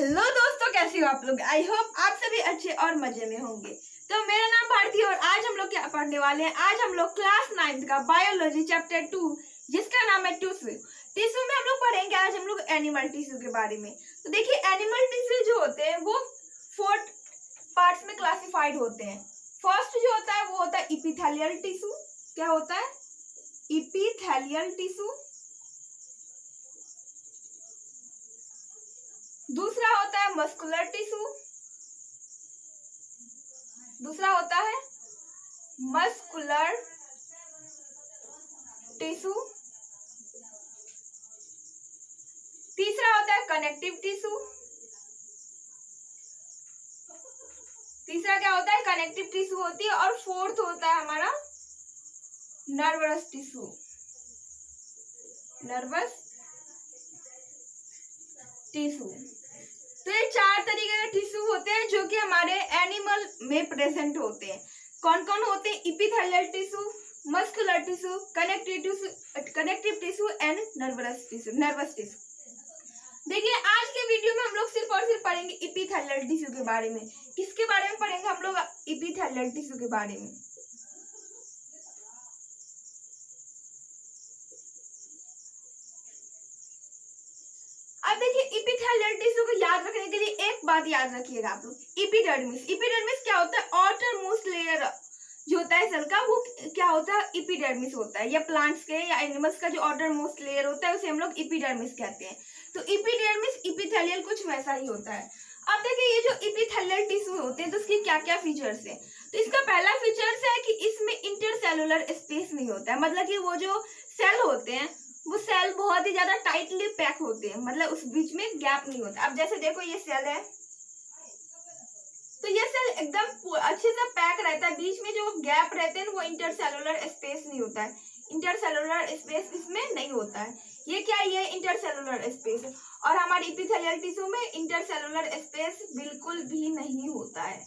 Hello दोस्तों, कैसे हो आप लोग। आई होप आप सभी अच्छे और मजे में होंगे। तो मेरा नाम भारती और आज हम लोग क्या पढ़ने वाले हैं। आज हम लोग क्लास 9 का बायोलॉजी चैप्टर 2 जिसका नाम है टिश्यू। टिश्यू में हम लोग पढ़ेंगे आज हम लोग एनिमल टिश्यू के बारे में। तो देखिए, एनिमल टिश्यू जो होते हैं वो 4 पार्ट्स में क्लासिफाइड होते हैं। फर्स्ट जो होता है वो होता है इपिथेलियल टिश्यू। क्या होता है? Epithelial tissue. दूसरा होता है मस्कुलर टिश्यू। दूसरा होता है मस्कुलर टिश्यू। तीसरा होता है कनेक्टिव टिश्यू। तीसरा क्या होता है? कनेक्टिव टिश्यू होती है। और फोर्थ होता है हमारा नर्वस टिश्यू। Nervous tissue. तो ये 4 तरीके के टिश्यू होते हैं जो कि हमारे एनिमल में प्रेजेंट होते हैं। कौन कौन होते हैं? Epithelial tissue, muscular tissue, connective tissue and nervous tissue. देखिए, आज के वीडियो में हम लोग सिर्फ और सिर्फ पढ़ेंगे इपिथेलियल टिश्यू के बारे में। किसके बारे में पढ़ेंगे हम लोग? इपिथेलियल टिश्यू के बारे में। अब देखिए, इपिथेलियल टिश्यू को याद रखने के लिए एक बात याद रखिएगा आप लोग। इपिडर्मिस। इपिडर्मिस क्या होता है? आउटर मोस्ट लेयर जो होता है सेल का, वो क्या होता है? इपिडर्मिस होता है। या प्लांट्स के या एनिमल्स का जो आउटर मोस्ट लेयर होता है उसे हम लोग इपिडर्मिस कहते हैं। तो इपिडर्मिस इपिथेलियल कुछ वैसा ही होता है। अब देखिए, ये जो इपिथेलियल टिश्यू होते हैं तो उसकी क्या क्या फीचर्स है। तो इसका पहला फीचर्स है कि इसमें इंटरसेलुलर स्पेस नहीं होता है। मतलब कि वो जो सेल होते हैं वो सेल बहुत ही ज्यादा टाइटली पैक होते हैं। मतलब उस बीच में गैप नहीं होता। अब जैसे देखो, ये सेल है तो ये सेल एकदम अच्छे से पैक रहता है। बीच में जो गैप रहते हैं वो इंटरसेलुलर स्पेस नहीं होता है। इंटरसेलुलर स्पेस इसमें नहीं होता है। ये क्या है? ये इंटरसेलुलर स्पेस है। और हमारी इपिथेलियल टिश्यू में इंटरसेलुलर स्पेस बिल्कुल भी नहीं होता है।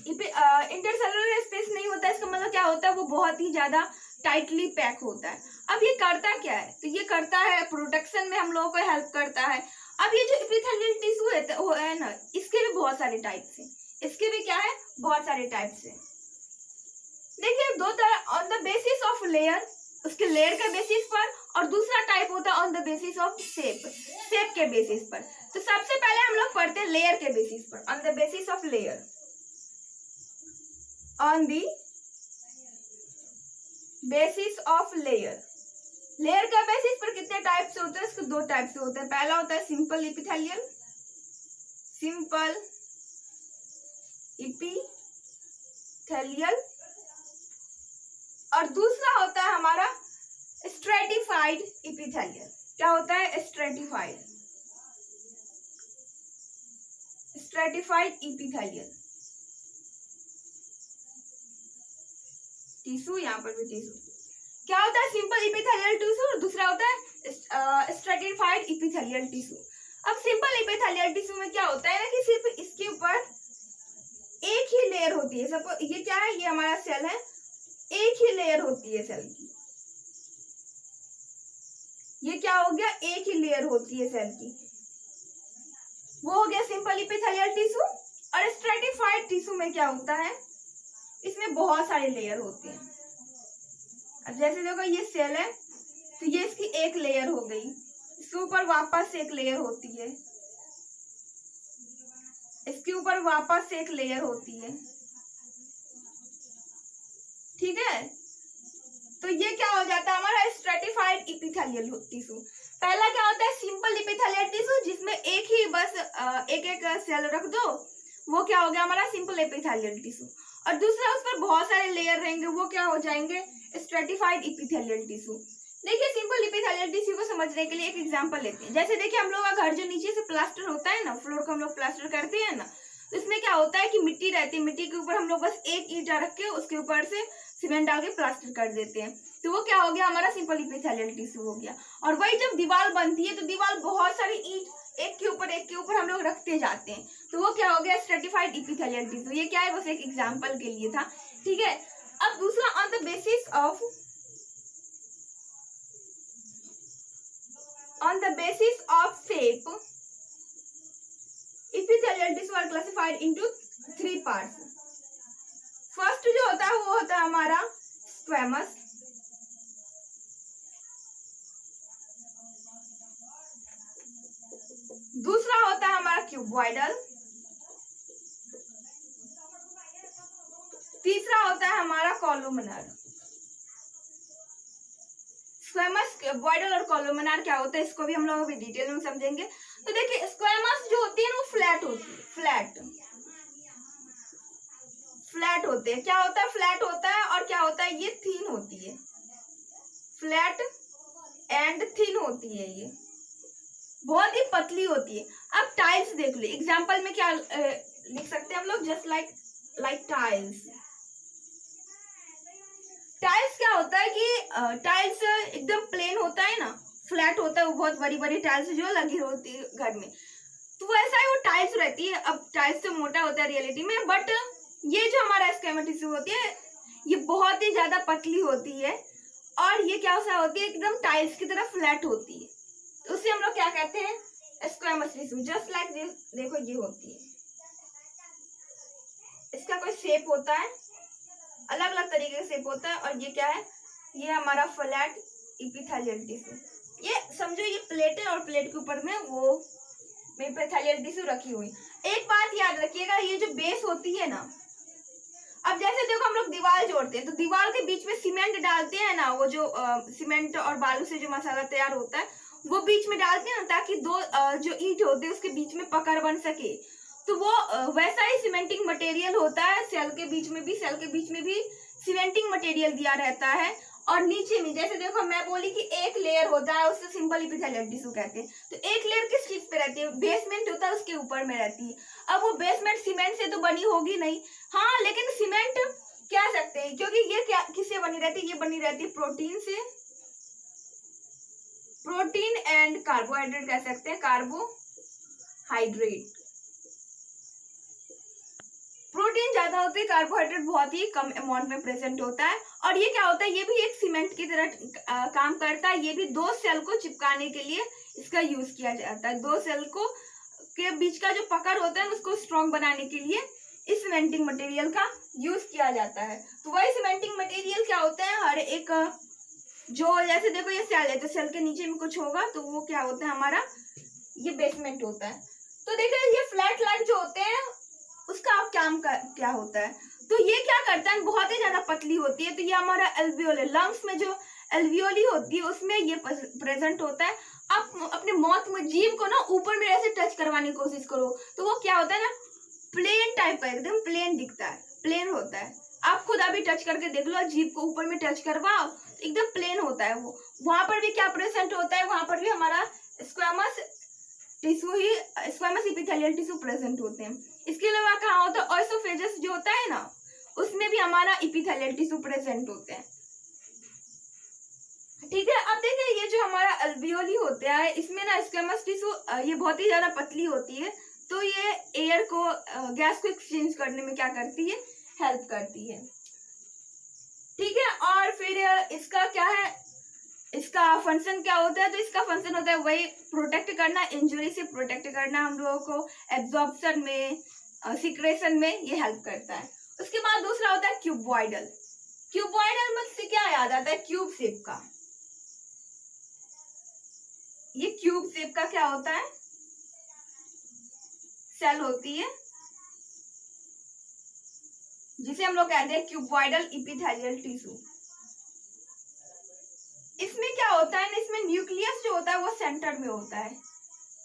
इंटरसेलुलर स्पेस नहीं होता है, इसका मतलब क्या होता है? वो बहुत ही ज्यादा टाइटली पैक होता है। अब ये करता क्या है? तो ये करता है प्रोटेक्शन में, हम लोगों को हेल्प करता है। अब ये जो इपिथेलियल टिश्यू है ना, इसके भी बहुत सारे टाइप्स हैं। इसके भी क्या है? बहुत सारे टाइप्स हैं। देखिए, दो तरह, on the basis of layer, उसके लेयर के बेसिस पर, और दूसरा टाइप होता है on the basis of shape के बेसिस पर। तो सबसे पहले हम लोग पढ़ते हैं लेयर के बेसिस पर, on the basis of layer. On the basis of layer. Layer का बेसिस पर कितने टाइप से होते हैं? इसके 2 टाइप से होते हैं। पहला होता है सिंपल इपिथेलियल, सिंपल इपिथेलियल, और दूसरा होता है हमारा स्ट्रेटिफाइड इपिथेलियल। क्या होता है? Stratified epithelial tissue. यहाँ पर भी टिश्यू। क्या होता है? सिंपल इपिथेलियल टिश्यू, और दूसरा होता है स्ट्रेटिफाइड इपिथेलियल टिश्यू। अब सिंपल इपिथेलियल टिश्यू में क्या होता है ना कि सिर्फ इसके ऊपर एक ही लेयर होती है। सपोज ये क्या है? ये हमारा सेल है, एक ही लेयर होती है सेल की। ये क्या हो गया? एक ही लेयर होती है सेल की। वो हो गया सिंपल इपिथेलियल टिश्यू। और स्ट्रेटिफाइड टिश्यू में क्या होता है? इसमें बहुत सारे लेयर होते हैं। अब जैसे देखो, ये सेल है तो ये इसकी एक लेयर हो गई, इसके ऊपर वापस एक लेयर होती है, इसके ऊपर वापस एक लेयर होती है। ठीक है, तो ये क्या हो जाता है? हमारा स्ट्रेटिफाइड इपिथेलियल टिश्यू। पहला क्या होता है? सिंपल इपिथेलियल टिश्यू, जिसमें एक ही बस एक एक सेल रख दो, वो क्या हो गया? हमारा सिंपल इपिथेलियल टिश्यू। और दूसरा, उस पर बहुत सारे लेयर रहेंगे, वो क्या हो जाएंगे? Stratified epithelial tissue. देखिए, सिंपल इपिथेलियल टिश्यू को समझने के लिए एक एग्जांपल लेते हैं। जैसे देखिए, हम लोग का घर जो नीचे से प्लास्टर होता है ना, फ्लोर को हम लोग प्लास्टर करते हैं ना, तो इसमें क्या होता है कि मिट्टी रहती है। मिट्टी के ऊपर हम लोग बस एक ईंटा रख के उसके ऊपर से सीमेंट डाल के प्लास्टर कर देते हैं। तो वो क्या हो गया? हमारा सिंपल इपिथेलियल टिश्यू हो गया। और वही जब दीवार बनती है तो दीवार बहुत सारी ईंट एक के ऊपर हम लोग रखते जाते हैं, तो वो क्या हो गया? Stratified epithelial tissue. ये क्या है? बस एक एग्जांपल के लिए था। ठीक है, अब दूसरा, on the basis of divide into 3 parts. First जो होता है वो होता है हमारा स्क्वैमस, दूसरा होता है हमारा क्यूबॉइडल, तीसरा होता है हमारा कॉलुमनर। स्क्वैमस, क्यूबॉइडल और कॉलुमनर क्या होता है इसको भी हम लोग अभी डिटेल में समझेंगे। तो देखिए स्क्वैमस जो होती है ना वो फ्लैट होती है, फ्लैट होते हैं। क्या होता है? फ्लैट होता है। और क्या होता है? ये थिन होती है, फ्लैट एंड थिन होती है, ये बहुत ही पतली होती है। अब टाइल्स देख लो, एग्जांपल में क्या लिख सकते हैं हम लोग, जस्ट लाइक टाइल्स। टाइल्स क्या होता है कि टाइल्स एकदम प्लेन होता है ना, फ्लैट होता है, वो बहुत बड़ी बड़ी टाइल्स जो लगी होती है घर में, तो वैसा ही वो टाइल्स रहती है। अब टाइल्स तो मोटा होता है रियलिटी में, बट ये जो हमारा स्क्वैमस टिश्यू होती है ये बहुत ही ज्यादा पतली होती है और ये क्या होती है एकदम टाइल्स की तरह फ्लैट होती है। तो उसे हम लोग क्या कहते हैं? Squamous tissue. Just like this, देखो ये होती है, इसका कोई शेप होता है, अलग अलग तरीके का शेप होता है। और ये क्या है? ये हमारा फ्लैट एपिथेलियल टिश्यू। ये समझो ये प्लेट है और प्लेट के ऊपर में वो एपिथेलियल टिश्यू रखी हुई। एक बात याद रखिएगा, ये जो बेस होती है ना, अब जैसे देखो हम लोग दीवार जोड़ते हैं तो दीवार के बीच में सीमेंट डालते हैं ना, वो जो सीमेंट और बालू से जो मसाला तैयार होता है वो बीच में डालते हैं ना, ताकि दो जो ईंट होते हैं उसके बीच में पकड़ बन सके। तो वो वैसा ही सीमेंटिंग मटेरियल होता है। सेल के बीच में भी सीमेंटिंग मटेरियल दिया रहता है। और नीचे में जैसे देखो मैं बोली कि एक लेयर होता है, उससे सिंपल एपिथेलियल टिश्यू कहते हैं। तो एक लेयर किस चीज पे रहती है? बेसमेंट होता है, उसके ऊपर में रहती है। अब वो बेसमेंट सीमेंट से तो बनी होगी नहीं, हाँ, लेकिन सीमेंट कह सकते हैं, क्योंकि ये क्या किससे बनी रहती है? ये बनी रहती है प्रोटीन से, प्रोटीन एंड कार्बोहाइड्रेट कह सकते हैं, कार्बोहाइड्रेट। प्रोटीन ज्यादा होती है, कार्बोहाइड्रेट बहुत ही कम अमाउंट में प्रेजेंट होता है। और ये क्या होता है? ये भी एक सीमेंट की तरह काम करता है। ये भी दो सेल को चिपकाने के लिए इसका यूज किया जाता है। दो सेल को के बीच का जो पकड़ होता है उसको स्ट्रॉन्ग बनाने के लिए इस सीमेंटिंग मटेरियल का यूज किया जाता है। तो वही सीमेंटिंग मटेरियल क्या होता है, हर एक जो जैसे देखो ये सेल है तो सेल के नीचे में कुछ होगा तो वो क्या होता है हमारा, ये बेसमेंट होता है। तो देखिए ये फ्लैट लाइट जो होते हैं उसका काम क्या होता है? तो ये क्या करता है, बहुत ही ज्यादा पतली होती है। तो ये हमारा एल्वियोली, लंग्स में जो एल्वियोली होती है उसमें ये प्रेजेंट होता है। आप अपने मौत में जीभ को ना ऊपर में ऐसे टच करवाने की कोशिश करो तो वो क्या होता है ना, प्लेन टाइप का, एकदम प्लेन दिखता है, प्लेन होता है। आप खुद अभी टच करके देख लो, जीभ को ऊपर में टच करवाओ, एकदम प्लेन होता है वो। वहां पर भी क्या प्रेजेंट होता है? वहां पर भी हमारा स्क्वैमस टिश्यू ही, स्क्वैमस एपिथेलियल टिश्यू प्रेजेंट होते हैं। इसके अलावा कहाँ होता है? ऑइसोफेजस जो होता है ना, उसमें भी हमारा एपिथेलियल टिश्यू प्रेजेंट होते हैं। ठीक है, अब देखिए ये जो हमारा अल्वियोली होता है इसमें ना स्क्वैमस टिश्यू ये बहुत ही ज्यादा पतली होती है। तो ये एयर को, गैस को एक्सचेंज करने में क्या करती है? हेल्प करती है। ठीक है, और फिर इसका क्या है, इसका फंक्शन क्या होता है? तो इसका फंक्शन होता है वही प्रोटेक्ट करना, इंजुरी से प्रोटेक्ट करना हम लोगों को, एब्जॉर्प्शन में, सिक्रेशन में ये हेल्प करता है। उसके बाद दूसरा होता है क्यूबॉइडल। क्यूबॉइडल में से क्या याद आता है? क्यूब शेप का। ये क्यूब शेप का क्या होता है? सेल होती है जिसे हम लोग कहते हैं क्यूबॉइडल एपिथेलियल टिश्यू। इसमें क्या होता है ना, इसमें न्यूक्लियस जो होता है वो सेंटर में होता है।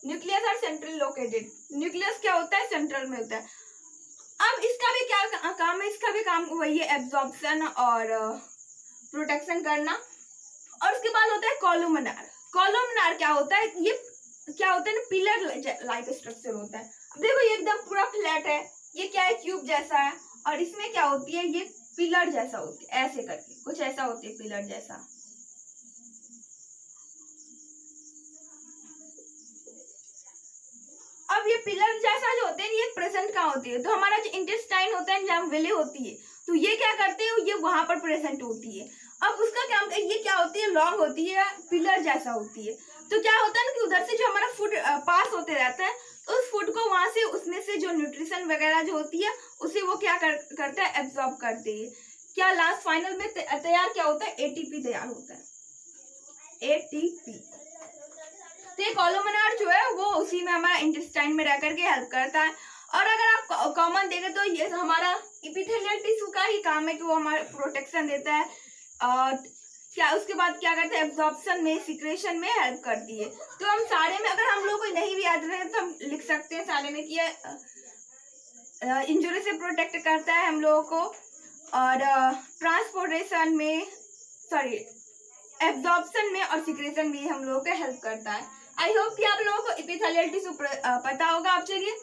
Nucleus are central located. Nucleus क्या होता है? सेंट्रल में होता है। अब इसका भी क्या काम है? इसका भी काम वही है, एब्जॉर्प्शन और प्रोटेक्शन करना। और उसके बाद होता है कॉलुमनार। कॉलुमनार क्या होता है? ये क्या होता है ना, पिलर लाइक स्ट्रक्चर होता है। अब देखो ये एकदम पूरा फ्लैट है, ये क्या है? क्यूब जैसा है। और इसमें क्या होती है? ये पिलर जैसा होती है, ऐसे करके कुछ ऐसा होती है, पिलर जैसा। अब ये पिलर जैसा जो होते हैं ये प्रेजेंट कहाँ होती है? तो हमारा जो इंटेस्टाइन होता है जहाँ विले होती है, तो ये क्या करते हैं? ये वहां पर प्रेजेंट होती है। अब उसका क्या, ये क्या होती है? लॉन्ग होती है, पिलर जैसा होती है। तो क्या होता है ना कि उधर से जो हमारा फूड पास होते रहता है तो उस फूड को वहां से, उसमें से जो न्यूट्रिशन वगैरह जो होती है उसे वो क्या करता है, एब्जॉर्ब करती है। क्या लास्ट फाइनल में तैयार क्या होता है, एटीपी तैयार होता है, एटीपी। तो ये कोलुमिनार जो है वो उसी में हमारा इंटेस्टाइन में रह करके हेल्प करता है। और अगर आप कॉमन देखें तो ये हमारा इपिथेलियल टिश्यू का ही काम है कि वो हमारा प्रोटेक्शन देता है। क्या उसके बाद क्या करता है, एब्जॉर्प्शन में, सिक्रेशन में हेल्प करती है। तो हम सारे में, अगर हम लोग को नहीं भी याद रहे तो हम लिख सकते हैं सारे में कि इंजुरी से प्रोटेक्ट करता है हम लोगों को, और ट्रांसपोर्टेशन में, सॉरी एब्जॉर्प्शन में और सिक्रेशन में हम लोगों को हेल्प करता है। आई होप कि आप लोगों को एपिथेलियल टिश्यू पता होगा, आप चलिए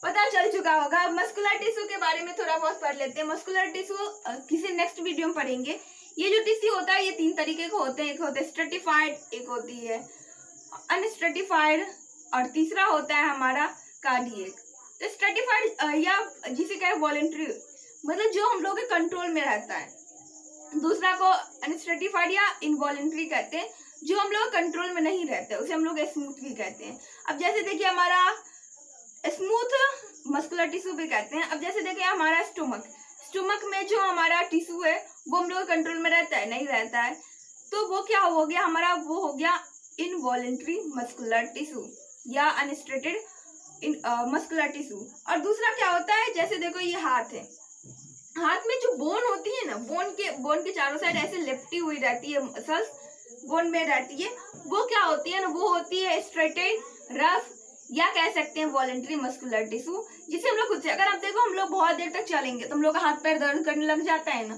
पता चल चुका होगा। अब मस्कुलर टिश्यू के बारे में थोड़ा बहुत पढ़ लेते हैं। मस्कुलर टिश्यू किसी नेक्स्ट वीडियो में पढ़ेंगे। ये जो टिश्यू होता है ये 3 तरीके के होते हैं, एक होता है स्ट्रेटिफाइड, एक होती है अनस्ट्रेटिफाइड, और तीसरा होता है हमारा कार्डियक। तो स्ट्रेटिफाइड या जिसे कहे वॉलेंट्री, मतलब जो हम लोग के कंट्रोल में रहता है। दूसरा को अनस्ट्रेटिफाइड या इनवॉलेंट्री कहते हैं, जो हम लोग कंट्रोल में नहीं रहते, उसे हम लोग स्मूथ भी कहते हैं। अब जैसे देखिए हमारा स्मूथ मस्कुलर टिश्यू भी कहते हैं। अब जैसे देखिए हमारा स्टोमक में जो हमारा टिश्यू है वो हम लोग कंट्रोल में रहता है, नहीं रहता है, तो वो क्या हो गया हमारा, वो हो गया इनवॉलेंट्री मस्कुलर टिश्यू या अनस्ट्रेटेड मस्कुलर टिश्यू। और दूसरा क्या होता है, जैसे देखो ये हाथ है, हाथ में जो बोन होती है ना, बोन के चारों साइड ऐसे लिपटी हुई रहती है, मसल्स बोन में रहती है, वो क्या होती है ना, वो होती है स्ट्रेटेड, रफ, या कह सकते हैं वॉलेंट्री मस्कुलर टिश्यू, जिसे हम लोग खुद से, अगर आप देखो हम लोग बहुत देर तक चलेंगे तो हम लोग का हाथ पैर दर्द करने लग जाता है ना,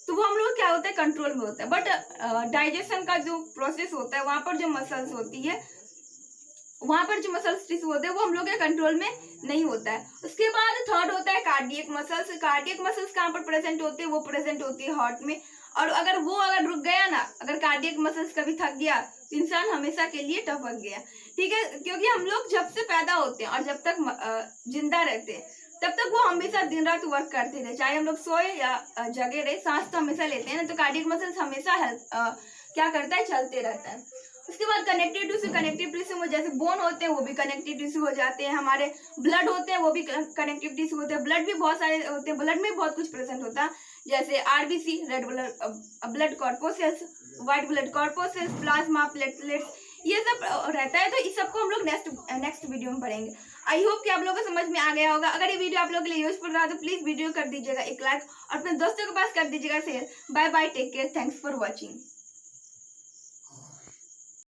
तो वो हम लोग क्या होता है, कंट्रोल में होता है। बट डाइजेशन का जो प्रोसेस होता है, वहां पर जो मसल्स होती है, वहां पर जो मसल्स टिश्यू होते हैं वो हम लोग के कंट्रोल में नहीं होता है। उसके बाद थर्ड होता है कार्डियक मसल्स। कार्डियक मसल्स कहाँ पर प्रेजेंट होते हैं, वो प्रेजेंट होती है हार्ट में। और अगर रुक गया ना, अगर कार्डियक मसल्स कभी थक गया तो इंसान हमेशा के लिए टपक गया, ठीक है। क्योंकि हम लोग जब से पैदा होते हैं और जब तक जिंदा रहते हैं तब तक वो हमेशा दिन रात वर्क करते रहे, चाहे हम लोग सोए या जगे रहे, सांस तो हमेशा लेते हैं ना, तो कार्डियक मसल्स हमेशा क्या करता है, चलते रहता है। उसके बाद कनेक्टिव टिश्यू में जैसे बोन होते हैं वो भी कनेक्टिव टिश्यू हो जाते हैं, हमारे ब्लड होते हैं वो भी कनेक्टिव टिश्यू होते हैं। ब्लड भी बहुत सारे होते हैं, ब्लड में बहुत कुछ प्रेजेंट होता है, जैसे RBC, red blood corpuscles, white blood corpuscles, plasma, platelets, ये सब रहता है। तो इस सबको हम लोग नेक्स्ट वीडियो में पढ़ेंगे। आई होप कि आप लोगों को समझ में आ गया होगा। अगर ये वीडियो आप लोगों के लिए यूजफुल रहा तो प्लीज वीडियो कर दीजिएगा एक लाइक और अपने दोस्तों के पास कर दीजिएगा share. Bye bye, take care, thanks for watching.